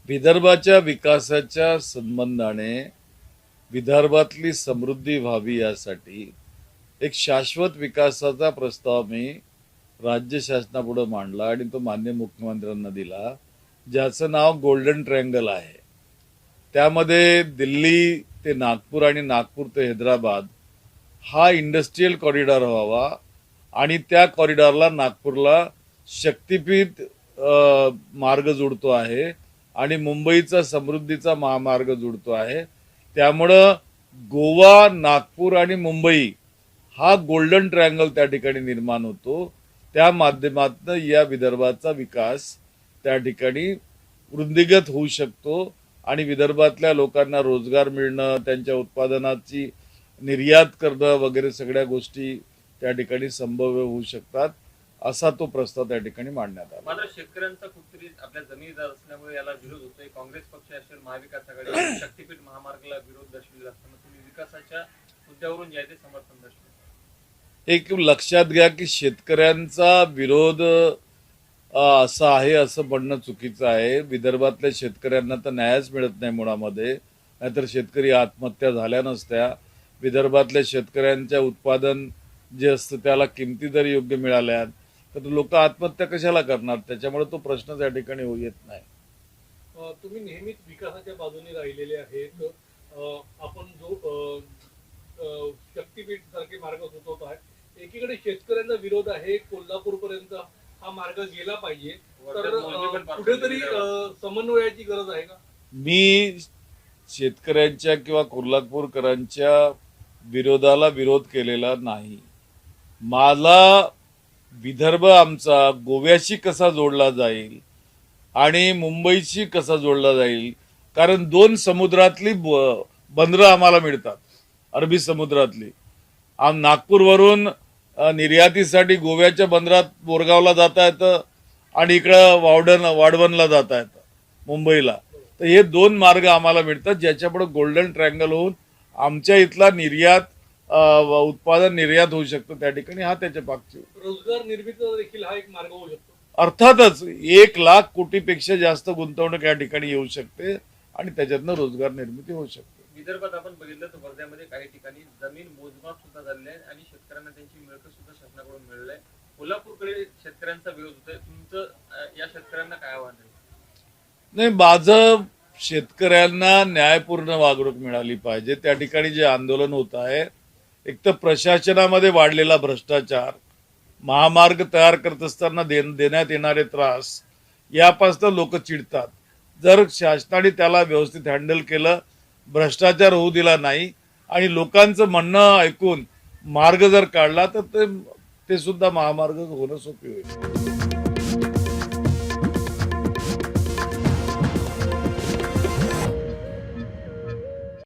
विदर्भाच्या विकासाच्या संबंधाने विदर्भातली समृद्धी व्हावी यासाठी एक शाश्वत विकासाचा प्रस्ताव मी राज्य शासनापुढे मांडला आणि तो माननीय मुख्यमंत्र्यांना दिला, ज्याचं नाव गोल्डन ट्रायंगल आहे. त्यामध्ये दिल्ली ते नागपूर आणि नागपूर ते हैदराबाद हा इंडस्ट्रियल कॉरिडॉर व्हावा आणि त्या कॉरिडॉरला नागपूरला शक्तीपीठ मार्ग जोडतो आहे आणि मुंबईचा समृद्धीचा महामार्ग जोडतो आहे. त्यामुळं गोवा, नागपूर आणि मुंबई हा गोल्डन ट्रायंगल त्या ठिकाणी निर्माण होतो. त्या माध्यमातून या विदर्भाचा विकास त्या ठिकाणी वृद्धिंगत होऊ शकतो आणि विदर्भातल्या लोकांना रोजगार मिळणं, त्यांच्या उत्पादनाची निर्यात करणं वगैरे सगळ्या गोष्टी त्या ठिकाणी संभव्य होऊ शकतात, असा तो प्रस्ताव त्या ठिकाणी मांडण्यात आला. मात्र शेतकऱ्यांचा कुठतरी आपल्या जमिनी असल्यामुळे याला विरोध होतोय. काँग्रेस पक्ष असेल, महाविकास आघाडी शक्तीपीठ महामार्गाला विरोध दर्शविला असताना तुम्ही विकासाच्या मुद्द्यावरून जे आहे ते समर्थन दर्शवलं. एक लक्षात घ्या की शेतकऱ्यांचा विरोध असा आहे असं म्हणणं चुकीचं आहे. विदर्भातल्या शेतकऱ्यांना तर न्यायच मिळत नाही मुळामध्ये, नाहीतर शेतकरी आत्महत्या झाल्या नसत्या. विदर्भातल्या शेतकऱ्यांच्या उत्पादन जे असतं त्याला किमती जर योग्य मिळाल्या तर लोक आत्महत्या कशाला करणार? त्याच्यामुळे तो प्रश्न त्या ठिकाणी येत नाही. तुम्ही नेहमीच विकासाच्या बाजूने राहिलेले आहेत. आपण जो शक्तीपीठ सारखे मार्ग सुचवत आहे, एकीकडे शेतकऱ्यांचा विरोध आहे, कोल्हापूर पर्यंत हा मार्ग गेला पाहिजे, तर कुठेतरी समन्वयाची गरज आहे का? मी शेतकऱ्यांच्या किंवा कोल्हापूरकरांच्या विरोधाला विरोध केलेला नाही. मला विदर्भ आमचा गोव्याशी कसा जोडला जाईल आणि मुंबईशी कसा जोडला जाईल, कारण दोन समुद्रातली बंदरं आम्हाला मिळतात. अरबी समुद्रातली नागपूरवरून निर्यातीसाठी गोव्याच्या बंदरात बोरगावला जाता येतं आणि इकडं वाढवणला जाता येतं मुंबईला. तर हे दोन मार्ग आम्हाला मिळतात, ज्याच्यापुढे गोल्डन ट्रायंगल होऊन आमच्या इथला उत्पादन निर्यात होऊ शकतं त्या ठिकाणी. हा त्याच्या पाठची रोजगार निर्मितीचा देखील हा एक मार्ग होऊ शकतो. अर्थातच 1,00,000 कोटीपेक्षा जास्त गुंतवणूक या ठिकाणी येऊ शकते आणि त्याच्यातनं रोजगार निर्मिती होऊ शकते. विदर्भात आपण बघितलं तर वर्ध्यामध्ये काही ठिकाणी जमीन मोजमाप सुद्धा झालेले आहे आणि शेतकऱ्यांना त्यांची मिळकत सुद्धा शासनाकडून मिळाली आहे. कोल्हापूरकडे शेतकऱ्यांचा विरोध होतोय. तुमचं या शेतकऱ्यांना काय आव्हान आहे? नाही, माझं शेतकऱ्यांना न्यायपूर्ण वागणूक मिळाली पाहिजे. त्या ठिकाणी जे आंदोलन होत आहे, एक तर प्रशासनामध्ये वाढलेला भ्रष्टाचार, महामार्ग तयार करत असताना देण्यात येणारे त्रास, यापासून लोक चिडतात. जर शासनाने त्याला व्यवस्थित हँडल केलं, भ्रष्टाचार होऊ दिला नाही आणि लोकांचं म्हणणं ऐकून मार्ग जर काढला तर ते सुद्धा महामार्ग होणं सोपे होईल.